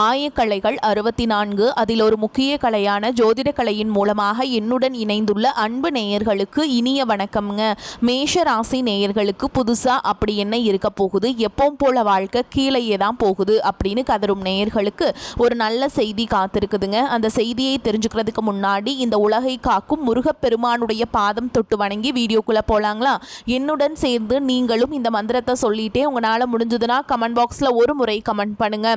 ஆயக்கலைகள் 64 அதில் ஒரு முக்கிய கலையான ஜோதிட கலையின் மூலமாக என்னுடன் இணைந்துள்ள அன்பு நேயர்களுக்கு இனிய வணக்கம்ங்க. மேஷ ராசி நேயர்களுக்கு புதுசா அப்படி என்ன இருக்க போகுது, எப்பவும் போல வாழ்க்கை கீழேயே தான் போகுது அப்படின்னு கதரும் நேயர்களுக்கு ஒரு நல்ல செய்தி காத்திருக்குதுங்க. அந்த செய்தியை தெரிஞ்சுக்கிறதுக்கு முன்னாடி இந்த உலகை காக்கும் முருகப்பெருமானுடைய பாதம் தொட்டு வணங்கி வீடியோக்குள்ள போலாங்களா? என்னுடன் சேர்ந்து நீங்களும் இந்த மந்திரத்தை சொல்லிட்டே உங்களால் முடிஞ்சதுன்னா கமெண்ட் பாக்ஸில் ஒரு முறை கமெண்ட் பண்ணுங்க.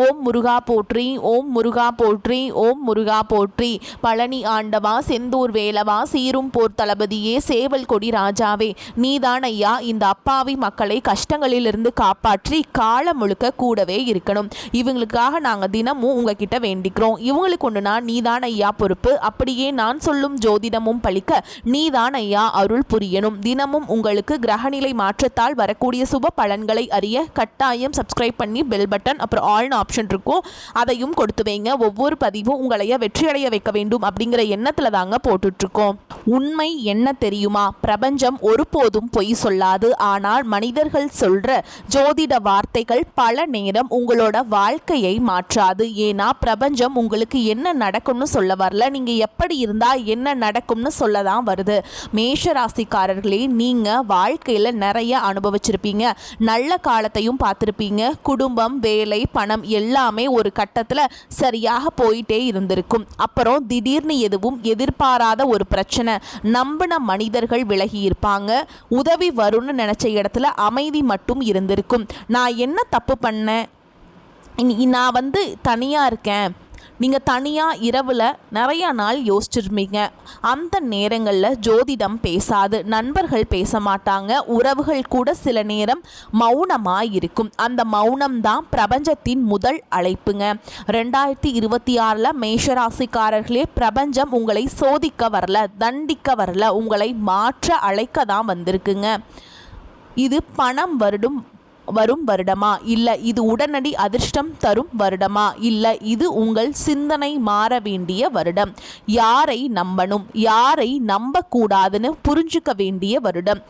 ஓம் முருகா போற்றி, ஓம் முருகா போற்றி, ஓம் முருகா போற்றி. பழனி ஆண்டவா, செந்தூர் வேலவா, சீரும் போர் தளபதியே, சேவல் கொடி ராஜாவே, நீதான் ஐயா இந்த அப்பாவி மக்களை கஷ்டங்களிலிருந்து காப்பாற்றி காலம் முழுக்க கூடவே இருக்கணும். இவங்களுக்காக நாங்கள் தினமும் உங்ககிட்ட வேண்டிக்கிறோம். இவங்களுக்கு ஒன்றுனா நீதான் ஐயா பொறுப்பு. அப்படியே நான் சொல்லும் ஜோதிடமும் பழிக்க நீதான் ஐயா அருள் புரியணும். தினமும் உங்களுக்கு கிரகநிலை மாற்றத்தால் வரக்கூடிய சுப பலன்களை அறிய கட்டாயம் சப்ஸ்கிரைப் பண்ணி பெல் பட்டன் அப்புறம் ஆல்னு ஆப்ஷன் இருக்கும், அதையும் கொடுத்து வைங்க. ஒவ்வொரு பதிவும் உங்களைய வெற்றியடைய வைக்க வேண்டும் அப்படிங்கிற எண்ணத்துல தாங்க போட்டுட்ருக்கோம். உண்மை என்ன தெரியுமா? பிரபஞ்சம் ஒருபோதும் பொய் சொல்லாது. ஆனால் மனிதர்கள் சொல்ற ஜோதிட வார்த்தைகள் பல நேரம் உங்களோட வாழ்க்கையை மாற்றாது. ஏன்னா பிரபஞ்சம் உங்களுக்கு என்ன நடக்கும்னு சொல்ல வரல, நீங்க எப்படி இருந்தா என்ன நடக்கும்னு சொல்லதான் வருது. மேஷ ராசிக்காரர்களே, நீங்க வாழ்க்கையில நிறைய அனுபவிச்சிருப்பீங்க. நல்ல காலத்தையும் பார்த்துருப்பீங்க. குடும்பம், வேலை, பணம் எல்லாமே ஒரு கட்டத்தில் சரியாக போயிட்டே இருந்திருக்கும். அப்புறம் திடீர்னு எதுவும் எதிர்பாராத ஒரு பிரச்சனை, நம்பின மனிதர்கள் விலகி இருப்பாங்க. உதவி வரும்னு நினைச்ச இடத்துல அமைதி மட்டும் இருந்திருக்கும். நான் என்ன தப்பு பண்ணேன், நான் தனியாக இருக்கேன். நீங்கள் தனியாக இரவில் நிறையா நாள் யோசிச்சிருப்பீங்க. அந்த நேரங்களில் ஜோதிடம் பேசாது, நண்பர்கள் பேச மாட்டாங்க, உறவுகள் கூட சில நேரம் மௌனமாக இருக்கும். அந்த மௌனம்தான் பிரபஞ்சத்தின் முதல் அழைப்புங்க. 2026 மேஷராசிக்காரர்களே, பிரபஞ்சம் உங்களை சோதிக்க வரல, தண்டிக்க வரல, உங்களை மாற்ற அழைக்க தான் வந்திருக்குங்க. இது பணம் வரும் வருடமா, இல்லை இது உடனடி அதிர்ஷ்டம் தரும் வருடமா, இல்லை இது உங்கள் சிந்தனை மாற வேண்டிய வருடம். யாரை நம்பணும், யாரை நம்பக்கூடாதுன்னு புரிஞ்சுக்க வேண்டிய வருடம்.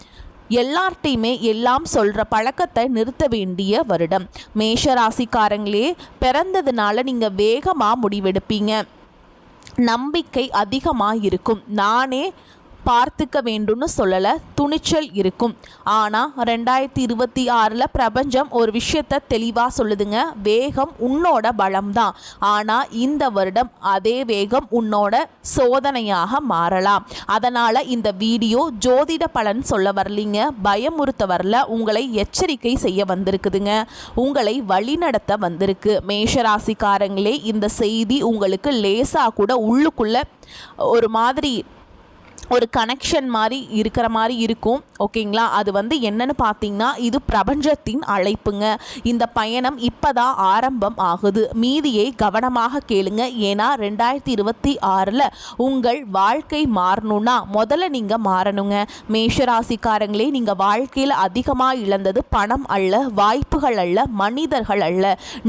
எல்லார்ட்டையுமே எல்லாம் சொல்கிற பழக்கத்தை நிறுத்த வேண்டிய வருடம். மேஷராசிக்காரங்களே, பிறந்ததுனால நீங்கள் வேகமாக முடிவெடுப்பீங்க. நம்பிக்கை அதிகமாக இருக்கும். நானே பார்த்துக்க வேண்டும்னு சொல்லலை, துணிச்சல் இருக்கும். ஆனால் 2026 பிரபஞ்சம் ஒரு விஷயத்தை தெளிவாக சொல்லுதுங்க. வேகம் உன்னோட பலம்தான். ஆனால் இந்த வருடம் அதே வேகம் உன்னோட சோதனையாக மாறலாம். அதனால் இந்த வீடியோ ஜோதிட பலன் சொல்ல வரலிங்க, பயமுறுத்த வரல, உங்களை எச்சரிக்கை செய்ய வந்திருக்குதுங்க, உங்களை வழிநடத்த வந்திருக்கு. மேஷராசிக்காரங்களே, இந்த செய்தி உங்களுக்கு லேசாக கூட உள்ளுக்குள்ள ஒரு மாதிரி ஒரு கனெக்ஷன் மாதிரி இருக்கிற மாதிரி இருக்கும். ஓகேங்களா? அது என்னன்னு பார்த்தீங்கன்னா, இது பிரபஞ்சத்தின் அழைப்புங்க. இந்த பயணம் இப்போதான் ஆரம்பம் ஆகுது. மீதியை கவனமாக கேளுங்க. ஏன்னா 2026 உங்கள் வாழ்க்கை மாறணும்னா முதல்ல நீங்கள் மாறணுங்க. மேஷராசிக்காரங்களே, நீங்கள் வாழ்க்கையில் அதிகமாக இழந்தது பணம் அல்ல, வாய்ப்புகள் அல்ல, மனிதர்கள் அல்ல.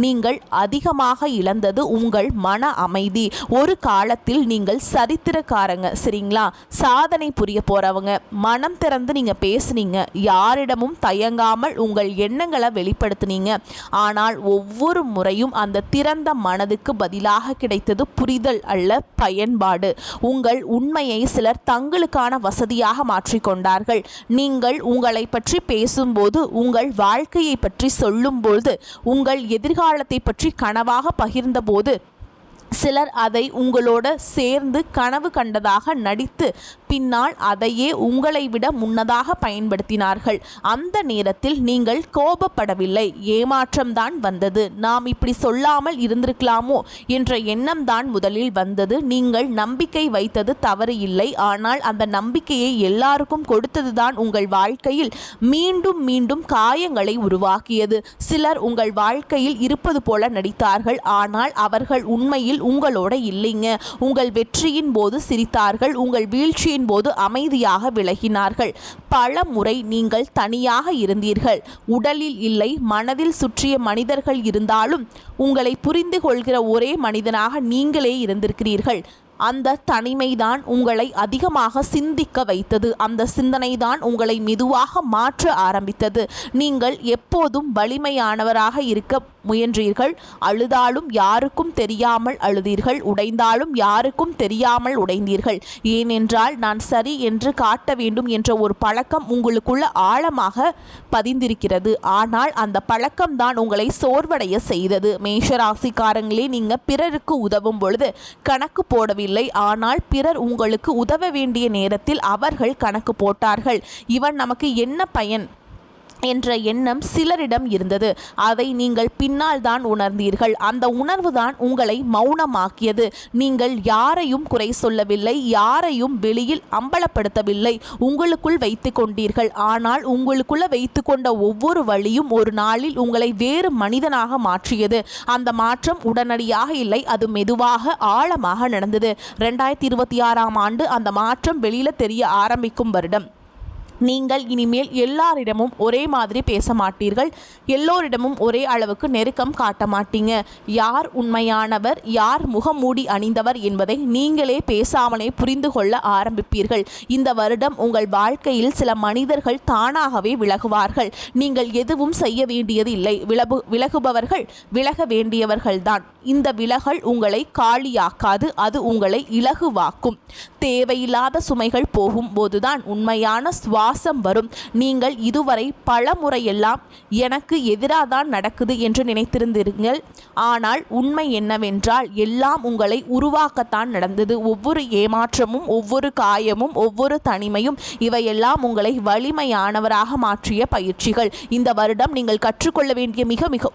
நீங்கள் அதிகமாக இழந்தது உங்கள் மன அமைதி. ஒரு காலத்தில் நீங்கள் சரித்திரக்காரங்க, சரிங்களா? சாதனை புரிய போறவங்க. மனம் திறந்து நீங்க பேசுனீங்க. யாரிடமும் தயங்காமல் உங்கள் எண்ணங்களை வெளிப்படுத்தினீங்க. ஆனால் ஒவ்வொரு முறையும் அந்த திறந்த மனதுக்கு பதிலாக கிடைத்தது புரிதல் அல்ல, பயன்பாடு. உங்கள் உண்மையை சிலர் தங்களுக்கான வசதியாக மாற்றிக்கொண்டார்கள். நீங்கள் உங்களை பற்றி பேசும்போது, உங்கள் வாழ்க்கையை பற்றி சொல்லும்போது, உங்கள் எதிர்காலத்தை பற்றி கனவாக பகிர்ந்தபோது சிலர் அதை உங்களோட சேர்ந்து கனவு கண்டதாக நடித்து பின்னால் அதையே உங்களை விட முன்னதாக பயன்படுத்தினார்கள். அந்த நேரத்தில் நீங்கள் கோபப்படவில்லை, ஏமாற்றம்தான் வந்தது. நாம் இப்படி சொல்லாமல் இருந்திருக்கலாமோ என்ற எண்ணம் தான் முதலில் வந்தது. நீங்கள் நம்பிக்கை வைத்தது தவறு இல்லை. ஆனால் அந்த நம்பிக்கையை எல்லாருக்கும் கொடுத்ததுதான் உங்கள் வாழ்க்கையில் மீண்டும் மீண்டும் காயங்களை உருவாக்கியது. சிலர் உங்கள் வாழ்க்கையில் இருப்பது போல நடித்தார்கள். ஆனால் அவர்கள் உண்மையில் உங்களோட இல்லைங்க. உங்கள் வெற்றியின் போது சிரித்தார்கள், உங்கள் வீழ்ச்சியின் போது அமைதியாக விலகினார்கள். பல முறை நீங்கள் தனியாக இருந்தீர்கள். உடலில் இல்லை, மனதில் சுற்றிய மனிதர்கள் இருந்தாலும் உங்களை புரிந்து கொள்கிற ஒரே மனிதனாக நீங்களே இருந்திருக்கிறீர்கள். அந்த தனிமைதான் உங்களை அதிகமாக சிந்திக்க வைத்தது. அந்த சிந்தனை தான் உங்களை மெதுவாக மாற்ற ஆரம்பித்தது. நீங்கள் எப்போதும் வலிமையானவராக இருக்க முயன்றீர்கள். அழுதாலும் யாருக்கும் தெரியாமல் அழுதீர்கள். உடைந்தாலும் யாருக்கும் தெரியாமல் உடைந்தீர்கள். ஏனென்றால் நான் சரி என்று காட்ட வேண்டும் என்ற ஒரு பழக்கம் உங்களுக்குள்ள ஆழமாக பதிந்திருக்கிறது. ஆனால் அந்த பழக்கம்தான் உங்களை சோர்வடைய செய்தது. மேஷராசிக்காரங்களே, நீங்க பிறருக்கு உதவும் பொழுது கணக்கு போடவில்லை. ஆனால் பிறர் உங்களுக்கு உதவ வேண்டிய நேரத்தில் அவர்கள் கணக்கு போட்டார்கள். இவன் நமக்கு என்ன பயன் என்ற எண்ணம் சிலரிடம் இருந்தது. அதை நீங்கள் பின்னால் தான் உணர்ந்தீர்கள். அந்த உணர்வு தான் உங்களை மௌனமாக்கியது. நீங்கள் யாரையும் குறை சொல்லவில்லை, யாரையும் வெளியில் அம்பலப்படுத்தவில்லை, உங்களுக்குள் வைத்து கொண்டீர்கள். ஆனால் உங்களுக்குள்ள வைத்து கொண்ட ஒவ்வொரு வழியும் ஒரு நாளில் உங்களை வேறு மனிதனாக மாற்றியது. அந்த மாற்றம் உடனடியாக இல்லை, அது மெதுவாக ஆழமாக நடந்தது. 2026ஆம் ஆண்டு அந்த மாற்றம் வெளியில தெரிய ஆரம்பிக்கும் வருடம். நீங்கள் இனிமேல் எல்லாரிடமும் ஒரே மாதிரி பேச மாட்டீர்கள். எல்லோரிடமும் ஒரே அளவுக்கு நெருக்கம் காட்ட மாட்டீங்க. யார் உண்மையானவர், யார் முகமூடி அணிந்தவர் என்பதை நீங்களே பேசாமலே புரிந்து கொள்ள ஆரம்பிப்பீர்கள். இந்த வருடம் உங்கள் வாழ்க்கையில் சில மனிதர்கள் தானாகவே விலகுவார்கள். நீங்கள் எதுவும் செய்ய வேண்டியது இல்லை. விலகுபவர்கள் விலக வேண்டியவர்கள்தான். இந்த விலகல் உங்களை காலியாக்காது, அது உங்களை இலகுவாக்கும். தேவையில்லாத சுமைகள் போகும்போதுதான் உண்மையான வாசம் வரும். நீங்கள் இதுவரை பல முறையெல்லாம் எனக்கு எதிராதான் நடக்குது என்று நினைத்திருந்தீர்கள். ஆனால் உண்மை என்னவென்றால் எல்லாம் உங்களை உருவாக்கத்தான் நடந்தது. ஒவ்வொரு ஏமாற்றமும், ஒவ்வொரு காயமும், ஒவ்வொரு தனிமையும், இவையெல்லாம் உங்களை வலிமையானவராக மாற்றிய பயிற்சிகள். இந்த வருடம் நீங்கள் கற்றுக்கொள்ள வேண்டிய மிக மிக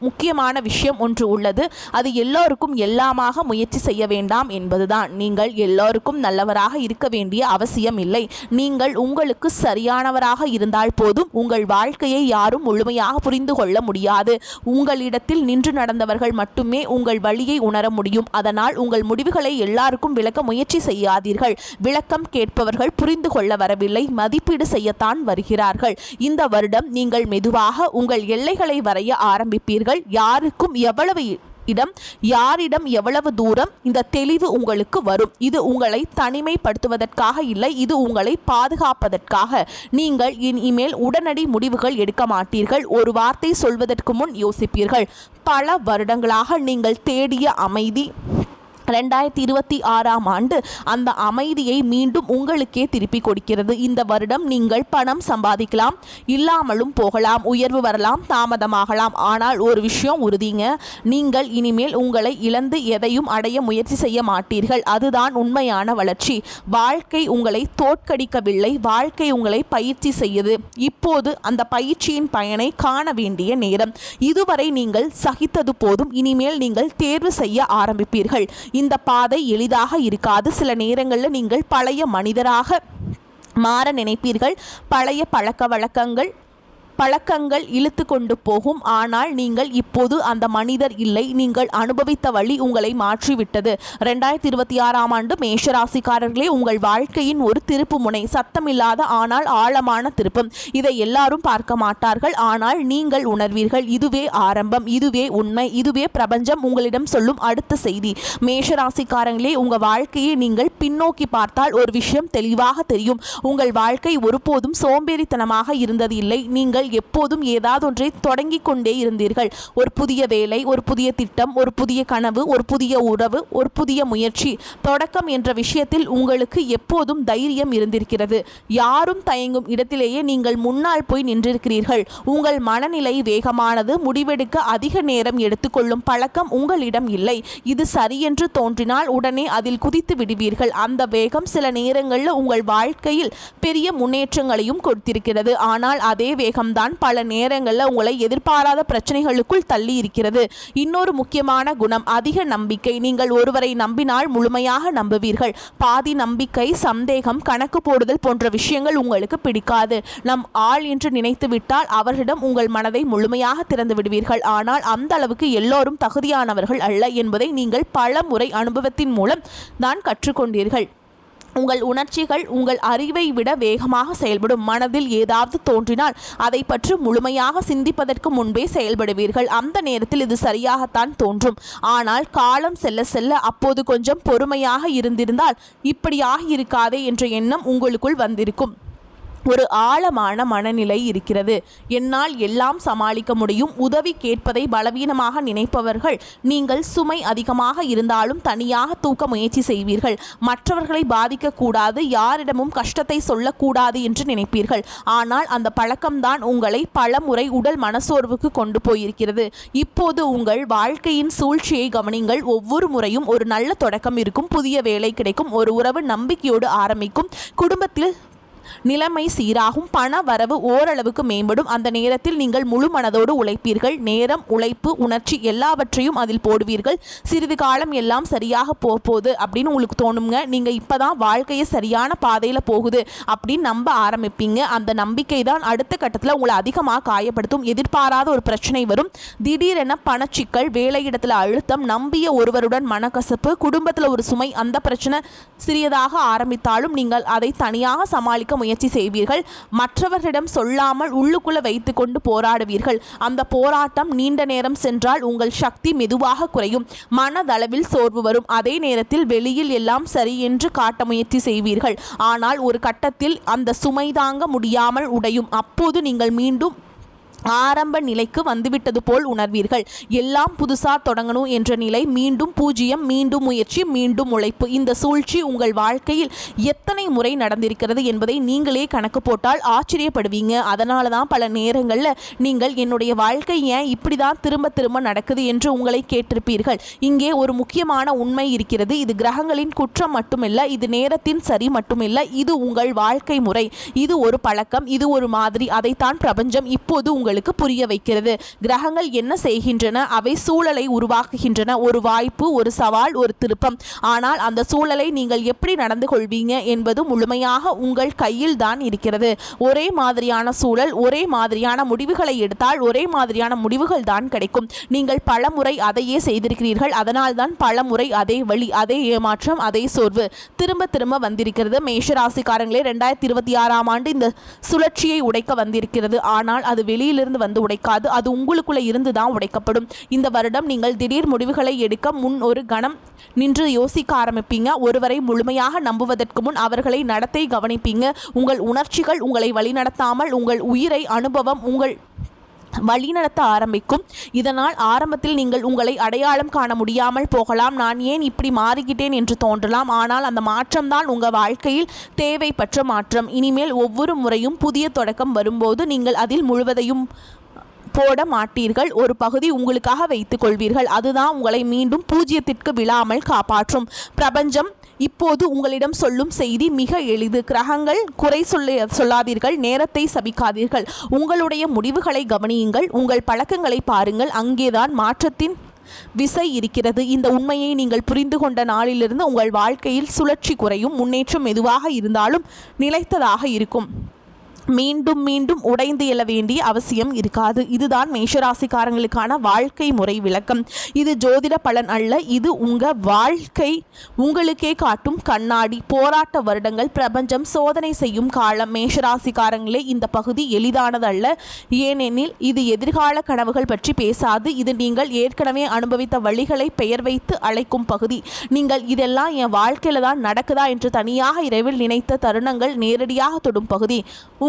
முக்கியமான விஷயம் ஒன்று உள்ளது. அது எல்லோருக்கும் எல்லாமாக முயற்சி செய்ய வேண்டாம் என்பதுதான். நீங்கள் எல்லோருக்கும் நல்லவராக இருக்க வேண்டிய அவசியம் இல்லை. நீங்கள் உங்களுக்கு சரியானவராக இருந்தால் போதும். உங்கள் வாழ்க்கையை யாரும் முழுமையாக புரிந்து கொள்ள முடியாது. உங்களிடத்தில் நின்று நடந்தவர்கள் மட்டுமே உங்கள் வழியை உணர முடியும். அதனால் உங்கள் முடிவுகளை எல்லாருக்கும் விளக்க முயற்சி செய்யாதீர்கள். விளக்கம் கேட்பவர்கள் புரிந்து கொள்ள வரவில்லை, மதிப்பீடு செய்யத்தான் வருகிறார்கள். இந்த வருடம் நீங்கள் மெதுவாக உங்கள் எல்லைகளை வரைய ஆரம்பிப்பீர்கள். யாருக்கும் எவ்வளவு இடம், யாரிடம் எவ்வளவு தூரம், இந்த தெளிவு உங்களுக்கு வரும். இது உங்களை தனிமைப்படுத்துவதற்காக இல்லை, இது உங்களை பாதுகாப்பதற்காக. நீங்கள் இனிமேல் உடனடி முடிவுகள் எடுக்க மாட்டீர்கள். ஒரு வார்த்தை சொல்வதற்கு முன் யோசிப்பீர்கள். பல வருடங்களாக நீங்கள் தேடிய அமைதி 2026ஆம் ஆண்டு அந்த அமைதியை மீண்டும் உங்களுக்கே திருப்பி கொடுக்கிறது. இந்த வருடம் நீங்கள் பணம் சம்பாதிக்கலாம், இல்லாமலும் போகலாம், உயர்வு வரலாம், தாமதமாகலாம். ஆனால் ஒரு விஷயம் உறுதிங்க, நீங்கள் இனிமேல் உங்களை இழந்து எதையும் அடைய முயற்சி செய்ய மாட்டீர்கள். அதுதான் உண்மையான வளர்ச்சி. வாழ்க்கை உங்களை தோற்கடிக்கவில்லை, வாழ்க்கை உங்களை பயிற்சி செய்யுது. இப்போது அந்த பயிற்சியின் பயனை காண வேண்டிய நேரம். இதுவரை நீங்கள் சகித்தது போதும். இனிமேல் நீங்கள் தேர்வு செய்ய ஆரம்பிப்பீர்கள். இந்த பாதை எளிதாக இருக்காது. சில நேரங்களில் நீங்கள் பழைய மனிதராக மாற நினைப்பீர்கள். பழைய பழக்கங்கள் இழுத்து கொண்டு போகும். ஆனால் நீங்கள் இப்போது அந்த மனிதர் இல்லை. நீங்கள் அனுபவித்த வழி உங்களை மாற்றிவிட்டது. 2026ஆம் ஆண்டு மேஷராசிக்காரர்களே, உங்கள் வாழ்க்கையின் ஒரு திருப்பு முனை. சத்தமில்லாத ஆனால் ஆழமான திருப்பம். இதை எல்லாரும் பார்க்க மாட்டார்கள், ஆனால் நீங்கள் உணர்வீர்கள். இதுவே ஆரம்பம், இதுவே உண்மை, இதுவே பிரபஞ்சம் உங்களிடம் சொல்லும் அடுத்த செய்தி. மேஷராசிக்காரங்களே, உங்கள் வாழ்க்கையை நீங்கள் பின்னோக்கி பார்த்தால் ஒரு விஷயம் தெளிவாக தெரியும். உங்கள் வாழ்க்கை ஒருபோதும் சோம்பேறித்தனமாக இருந்தது இல்லை. நீங்கள் எப்போதும் ஏதாவது ஒன்றை தொடங்கிக் கொண்டே இருந்தீர்கள். ஒரு புதிய வேலை, ஒரு புதிய திட்டம், ஒரு புதிய கனவு, ஒரு புதிய உறவு, ஒரு புதிய முயற்சி. தொடக்கம் என்ற விஷயத்தில் உங்களுக்கு எப்போதும் தைரியம் இருந்திருக்கிறது. யாரும் தயங்கும் இடத்திலேயே நீங்கள் முன்னால் போய் நின்றிருக்கிறீர்கள். உங்கள் மனநிலை வேகமானது. முடிவெடுக்க அதிக நேரம் எடுத்துக்கொள்ளும் பழக்கம் உங்களிடம் இல்லை. இது சரியென்று தோன்றினால் உடனே அதில் குதித்து விடுவீர்கள். அந்த வேகம் சில நேரங்களில் உங்கள் வாழ்க்கையில் பெரிய முன்னேற்றங்களையும் கொடுத்திருக்கிறது. ஆனால் அதே வேகம்தான் பல நேரங்களில் உங்களை எதிர்பாராத பிரச்சனைகளுக்குள் தள்ளி இருக்கிறது. இன்னொரு முக்கியமான குணம், அதிக நம்பிக்கை. நீங்கள் ஒருவரை நம்பினால் முழுமையாக நம்புவீர்கள். பாதி நம்பிக்கை, சந்தேகம், கணக்கு போடுதல் போன்ற விஷயங்கள் உங்களுக்கு பிடிக்காது. நம் ஆள் என்று நினைத்து விட்டால் அவர்களிடம் உங்கள் மனதை முழுமையாக திறந்து விடுவீர்கள். ஆனால் அந்த அளவுக்கு எல்லோரும் தகுதியானவர்கள் அல்ல என்பதை நீங்கள் பல முறை அனுபவத்தின் மூலம் தான் கற்றுக்கொண்டீர்கள். உங்கள் உணர்ச்சிகள் உங்கள் அறிவை விட வேகமாக செயல்படும். மனதில் ஏதாவது தோன்றினால் அதை பற்றி முழுமையாக சிந்திப்பதற்கு முன்பே செயல்படுவீர்கள். அந்த நேரத்தில் இது சரியாகத்தான் தோன்றும். ஆனால் காலம் செல்ல செல்ல அப்போது கொஞ்சம் பொறுமையாக இருந்திருந்தால் இப்படியாக இருக்காதே என்ற எண்ணம் உங்களுக்குள் வந்திருக்கும். ஒரு ஆழமான மனநிலை இருக்கிறது. என்னால் எல்லாம் சமாளிக்க முடியும். உதவி கேட்பதை பலவீனமாக நினைப்பவர்கள் நீங்கள் சுமை அதிகமாக இருந்தாலும் தனியாக தூக்க முயற்சி செய்வீர்கள். மற்றவர்களை பாதிக்கக்கூடாது, யாரிடமும் கஷ்டத்தை சொல்லக்கூடாது என்று நினைப்பீர்கள். ஆனால் அந்த பழக்கம்தான் உங்களை பல முறை உடல் மனசோர்வுக்கு கொண்டு போயிருக்கிறது. இப்போது உங்கள் வாழ்க்கையின் சூழ்ச்சியை கவனிங்கள். ஒவ்வொரு முறையும் ஒரு நல்ல தொடக்கம் இருக்கும். புதிய வேலை கிடைக்கும். ஒரு உறவு நம்பிக்கையோடு ஆரம்பிக்கும். குடும்பத்தில் நிலைமை சீராகும். பண வரவு ஓரளவுக்கு மேம்படும். அந்த நேரத்தில் நீங்கள் முழு மனதோடு உழைப்பீர்கள். நேரம், உழைப்பு, உணர்ச்சி எல்லாவற்றையும் அதில் போடுவீர்கள். சிறிது காலம் எல்லாம் சரியாக போகுது அப்படின்னு உங்களுக்கு தோணுங்க. நீங்கள் இப்போதான் வாழ்க்கையை சரியான பாதையில் போகுது அப்படின்னு நம்ப ஆரம்பிப்பீங்க. அந்த நம்பிக்கை தான் அடுத்த கட்டத்தில் உங்களை அதிகமாக காயப்படுத்தும். எதிர்பாராத ஒரு பிரச்சனை வரும். திடீரென பணச்சிக்கல், வேலையிடத்தில் அழுத்தம், நம்பிய ஒருவருடன் மனக்கசப்பு, குடும்பத்தில் ஒரு சுமை. அந்த பிரச்சனை சிறியதாக ஆரம்பித்தாலும் நீங்கள் அதை தனியாக சமாளிக்க முயற்சி செய்வீர்கள். மற்றவர்களிடம் சொல்லாமல் உள்ளுக்குள்ள வைத்து கொண்டு போராடுவீர்கள். அந்த போராட்டம் நீண்ட நேரம் சென்றால் உங்கள் சக்தி மெதுவாக குறையும். மனதளவில் சோர்வு வரும். அதே நேரத்தில் வெளியில் எல்லாம் சரி என்று காட்ட முயற்சி செய்வீர்கள். ஆனால் ஒரு கட்டத்தில் அந்த சுமை தாங்க முடியாமல் உடையும். அப்போது நீங்கள் மீண்டும் ஆரம்ப நிலைக்கு வந்துவிட்டது போல் உணர்வீர்கள். எல்லாம் புதுசா தொடங்கணும் என்ற நிலை. மீண்டும் பூஜ்ஜியம், மீண்டும் முயற்சி, மீண்டும் உழைப்பு. இந்த சூழ்ச்சி உங்கள் வாழ்க்கையில் எத்தனை முறை நடந்திருக்கிறது என்பதை நீங்களே கணக்கு போட்டால் ஆச்சரியப்படுவீங்க. அதனால தான் பல நேரங்களில் நீங்கள் என்னுடைய வாழ்க்கை ஏன் இப்படி தான் திரும்ப திரும்ப நடக்குது என்று உங்களை கேட்டிருப்பீர்கள். இங்கே ஒரு முக்கியமான உண்மை இருக்கிறது. இது கிரகங்களின் குற்றம் மட்டுமில்லை, இது நேரத்தின் சரி மட்டுமில்லை, இது உங்கள் வாழ்க்கை முறை, இது ஒரு பழக்கம், இது ஒரு மாதிரி. அதைத்தான் பிரபஞ்சம் இப்போது உங்களுக்கு புரிய வைக்கிறது. கிரகங்கள் என்ன செய்கின்றன? அவை சூழலை உருவாக்குகின்றன. ஒரு வாய்ப்பு, ஒரு சவால், ஒரு திருப்பம். ஆனால் அந்த சூழலை நீங்கள் எப்படி நடந்து கொள்வீங்க என்பது முழுமையாக உங்கள் கையில் தான் இருக்கிறது. ஒரே மாதிரியான சூழல், ஒரே மாதிரியான முடிவுகளை எடுத்தால் ஒரே மாதிரியான முடிவுகள் தான் கிடைக்கும். நீங்கள் பலமுறை அதையே செய்திருக்கிறீர்கள். அதனால் தான் பலமுறை அதே வழி, அதே ஏமாற்றம், அதே சோர்வு திரும்ப திரும்ப வந்திருக்கிறது. மேஷராசிக்காரங்களே, 2026ஆம் ஆண்டு இந்த சுழற்சியை உடைக்க வந்திருக்கிறது. ஆனால் அது வெளியில் இருந்து வந்து உடைக்காது. அது உங்களுக்குள்ள இருந்து தான் உடைக்கப்படும். இந்த வருடம் நீங்கள் திடீர் முடிவுகளை எடுக்க முன் ஒரு கணம் நின்று யோசிக்க ஆரம்பிப்பீங்க. ஒருவரை முழுமையாக நம்புவதற்கு முன் அவர்களை நடத்தை கவனிப்பீங்க. உங்கள் உணர்ச்சிகள் உங்களை வழிநடத்தாமல் உங்கள் உயிரை, அனுபவம் உங்கள் வழிநடத்த ஆரம்பிக்கும். இதனால் ஆரம்பத்தில் நீங்கள் உங்களை அடையாளம் காண முடியாமல் போகலாம். நான் ஏன் இப்படி மாறிக்கிட்டேன் என்று தோன்றலாம். ஆனால் அந்த மாற்றம்தான் உங்கள் வாழ்க்கையில் தேவைப்பட்ட மாற்றம். இனிமேல் ஒவ்வொரு முறையும் புதிய தொடக்கம் வரும்போது நீங்கள் அதில் முழுவதையும் போட மாட்டீர்கள். ஒரு பகுதி உங்களுக்காக வைத்துக் கொள்வீர்கள். அதுதான் உங்களை மீண்டும் பூஜ்ஜியத்திற்கு விழாமல் காப்பாற்றும். பிரபஞ்சம் இப்போது உங்களிடம் சொல்லும் செய்தி மிக எளிது. கிரகங்கள் குறை சொல்லாதீர்கள், நேரத்தை சபிக்காதீர்கள். உங்களுடைய முடிவுகளை கவனியுங்கள், உங்கள் பழக்கங்களை பாருங்கள். அங்கேதான் மாற்றத்தின் விசை இருக்கிறது. இந்த உண்மையை நீங்கள் புரிந்து கொண்ட நாளிலிருந்து உங்கள் வாழ்க்கையில் சுழற்சி குறையும். முன்னேற்றம் மெதுவாக இருந்தாலும் நிலைத்ததாக இருக்கும். மீண்டும் மீண்டும் உடைந்து எழ வேண்டிய அவசியம் இருக்காது. இதுதான் மேஷராசிக்காரங்களுக்கான வாழ்க்கை முறை விளக்கம். இது ஜோதிட பலன் அல்ல, இது உங்கள் வாழ்க்கை உங்களுக்கே காட்டும் கண்ணாடி. போராட்ட வருடங்கள், பிரபஞ்சம் சோதனை செய்யும் காலம். மேஷராசிக்காரங்களே, இந்த பகுதி எளிதானதல்ல. ஏனெனில் இது எதிர்கால கனவுகள் பற்றி பேசாது. இது நீங்கள் ஏற்கனவே அனுபவித்த வழிகளை பெயர் வைத்து அழைக்கும் பகுதி. நீங்கள் இதெல்லாம் என் வாழ்க்கையில் தான் நடக்குதா என்று தனியாக இரவில் நினைத்த தருணங்கள் நேரடியாக தொடும் பகுதி.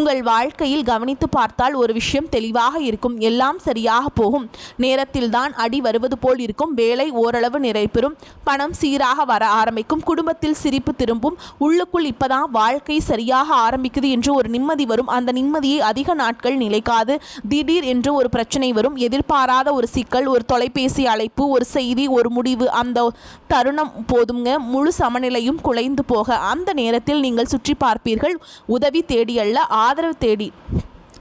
உங்கள் வாழ்க்கையில் கவனித்து பார்த்தால் ஒரு விஷயம் தெளிவாக இருக்கும். எல்லாம் சரியாக போகும். நேரத்தில் தான் அடி வருவது போல் இருக்கும். வேலை ஓரளவு நிறைபெறும். பணம் சீராக வர ஆரம்பிக்கும். குடும்பத்தில் சிரிப்பு திரும்பும். உள்ளுக்குள் இப்பதான் வாழ்க்கை சரியாக ஆரம்பிக்குது என்று ஒரு நிம்மதி வரும். அந்த நிம்மதியை அதிக நாட்கள் நிலைக்காது. திடீர் என்று ஒரு பிரச்சனை வரும். எதிர்பாராத ஒரு சிக்கல், ஒரு தொலைபேசி அழைப்பு, ஒரு செய்தி, ஒரு முடிவு. அந்த தருணம் போதுங்க முழு சமநிலையும் குலைந்து போக. அந்த நேரத்தில் நீங்கள் சுற்றி பார்ப்பீர்கள். உதவி தேடி அல்ல, ஆதரவு தேடி.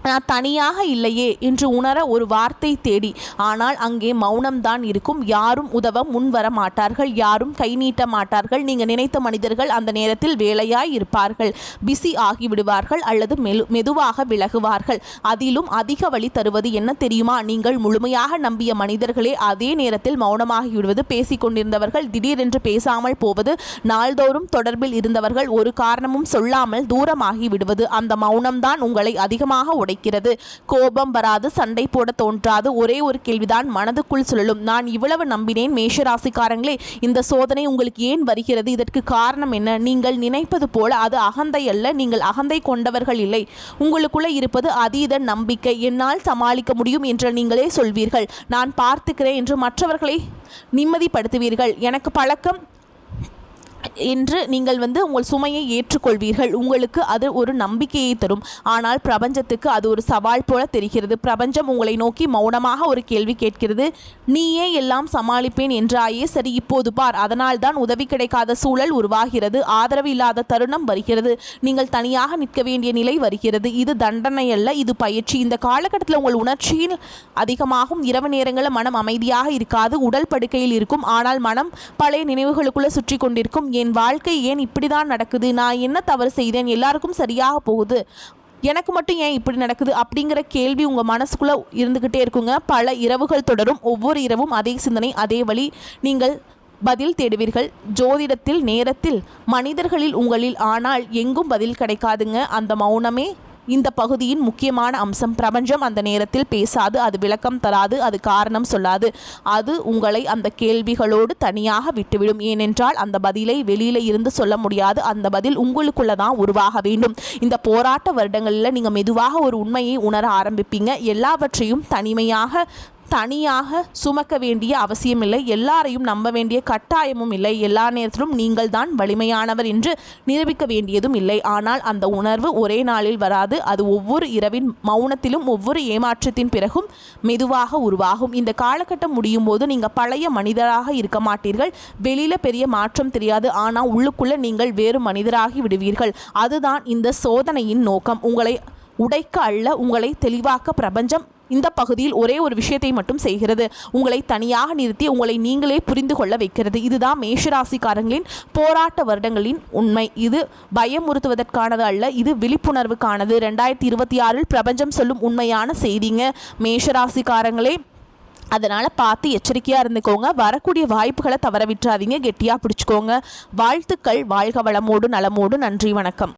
நான் தனியாக இல்லையே என்று உணர ஒரு வார்த்தை தேடி. ஆனால் அங்கே மௌனம்தான் இருக்கும். யாரும் உதவ முன் வர மாட்டார்கள், யாரும் கை நீட்ட மாட்டார்கள். நீங்கள் நினைத்த மனிதர்கள் அந்த நேரத்தில் வேலையாய் இருப்பார்கள், பிஸி ஆகிவிடுவார்கள் அல்லது மெதுவாக விலகுவார்கள். அதிலும் அதிக வழி தருவது என்ன தெரியுமா? நீங்கள் முழுமையாக நம்பிய மனிதர்களே அதே நேரத்தில் மௌனமாகி விடுவது. பேசிக்கொண்டிருந்தவர்கள் திடீரென்று பேசாமல் போவது. நாள்தோறும் தொடர்பில் இருந்தவர்கள் ஒரு காரணமும் சொல்லாமல் தூரமாகி விடுவது. அந்த மௌனம்தான் உங்களை அதிகமாக உடைக்கிறது. கோபம் வராது, சண்டை போட தோன்றாது. ஒரே ஒரு கேள்விதான் மனதுக்குள் சுழலும். நான் இவ்வளவு நம்பினேன் மேஷராசிக்காரங்களே, இந்த சோதனை உங்களுக்கு ஏன் வருகிறது? இதற்கு காரணம் என்ன? நீங்கள் நினைப்பது போல அது அகந்தை அல்ல. நீங்கள் அகந்தை கொண்டவர்கள் இல்லை. உங்களுக்குள்ள இருப்பது அதீத நம்பிக்கை. என்னால் சமாளிக்க முடியும் என்று நீங்களே சொல்வீர்கள். நான் பார்த்துக்கிறேன் என்று மற்றவர்களை நிம்மதிப்படுத்துவீர்கள். எனக்கு பழக்கம் என்று நீங்கள் உங்கள் சுமையை ஏற்றுக்கொள்வீர்கள். உங்களுக்கு அது ஒரு நம்பிக்கையை தரும். ஆனால் பிரபஞ்சத்துக்கு அது ஒரு சவால் போல தெரிகிறது. பிரபஞ்சம் உங்களை நோக்கி மௌனமாக ஒரு கேள்வி கேட்கிறது. நீயே எல்லாம் சமாளிப்பேன் என்றாயே, சரி இப்போது பார். அதனால் தான் உதவி கிடைக்காத சூழல் உருவாகிறது. ஆதரவு இல்லாத தருணம் வருகிறது. நீங்கள் தனியாக நிற்க வேண்டிய நிலை வருகிறது. இது தண்டனை அல்ல, இது பயிற்சி. இந்த காலகட்டத்தில் உங்கள் உணர்ச்சியில் அதிகமாகும். இரவு நேரங்களில் மனம் அமைதியாக இருக்காது. உடல் படுக்கையில் இருக்கும், ஆனால் மனம் பழைய நினைவுகளுக்குள்ளே சுற்றி கொண்டிருக்கும். என் வாழ்க்கை ஏன் இப்படிதான் நடக்குது? நான் என்ன தவறு செய்தேன்? எல்லாருக்கும் சரியாக போகுது, எனக்கு மட்டும் ஏன் இப்படி நடக்குது? அப்படிங்கிற கேள்வி உங்கள் மனசுக்குள்ளே இருந்துக்கிட்டே இருக்குங்க. பல இரவுகள் தொடரும். ஒவ்வொரு இரவும் அதே சிந்தனை, அதே வழி. நீங்கள் பதில் தேடுவீர்கள் ஜோதிடத்தில், நேரத்தில், மனிதர்களில், உங்களில். ஆனால் எங்கும் பதில் கிடைக்காதுங்க. அந்த மௌனமே இந்த பகுதியின் முக்கியமான அம்சம். பிரபஞ்சம் அந்த நேரத்தில் பேசாது, அது விளக்கம் தராது, அது காரணம் சொல்லாது. அது உங்களை அந்த கேள்விகளோடு தனியாக விட்டுவிடும். ஏனென்றால் அந்த பதிலை வெளியில இருந்து சொல்ல முடியாது. அந்த பதில் உங்களுக்குள்ள தான் உருவாக வேண்டும். இந்த போராட்ட வருடங்களில் நீங்கள் மெதுவாக ஒரு உண்மையை உணர ஆரம்பிப்பீங்க. எல்லாவற்றையும் தனியாக சுமக்க வேண்டிய அவசியம் இல்லை. எல்லாரையும் நம்ப வேண்டிய கட்டாயமும் இல்லை. எல்லா நேரத்திலும் நீங்கள் தான் வலிமையானவர் என்று நிரூபிக்க வேண்டியதும் இல்லை. ஆனால் அந்த உணர்வு ஒரே நாளில் வராது. அது ஒவ்வொரு இரவின் மௌனத்திலும், ஒவ்வொரு ஏமாற்றத்தின் பிறகும் மெதுவாக உருவாகும். இந்த காலகட்டம் முடியும் போது நீங்கள் பழைய மனிதராக இருக்க மாட்டீர்கள். வெளியில் பெரிய மாற்றம் தெரியாது, ஆனால் உள்ளுக்குள்ளே நீங்கள் வேறு மனிதராகி விடுவீர்கள். அதுதான் இந்த சோதனையின் நோக்கம். உங்களை உடைக்க அல்ல, உங்களை தெளிவாக்க. பிரபஞ்சம் இந்த பகுதியில் ஒரே ஒரு விஷயத்தை மட்டும் செய்கிறது. உங்களை தனியாக நிறுத்தி உங்களை நீங்களே புரிந்து கொள்ள வைக்கிறது. இதுதான் மேஷராசிக்காரங்களின் போராட்ட வருடங்களின் உண்மை. இது பயமுறுத்துவதற்கானது அல்ல, இது விழிப்புணர்வுக்கானது. 2026 பிரபஞ்சம் சொல்லும் உண்மையான செய்திங்க மேஷராசிக்காரங்களே. அதனால் பார்த்து எச்சரிக்கையாக இருந்துக்கோங்க. வரக்கூடிய வாய்ப்புகளை தவற விட்டுறாதீங்க. கெட்டியாக பிடிச்சிக்கோங்க. வாழ்த்துக்கள். வாழ்க வளமோடு நலமோடு. நன்றி, வணக்கம்.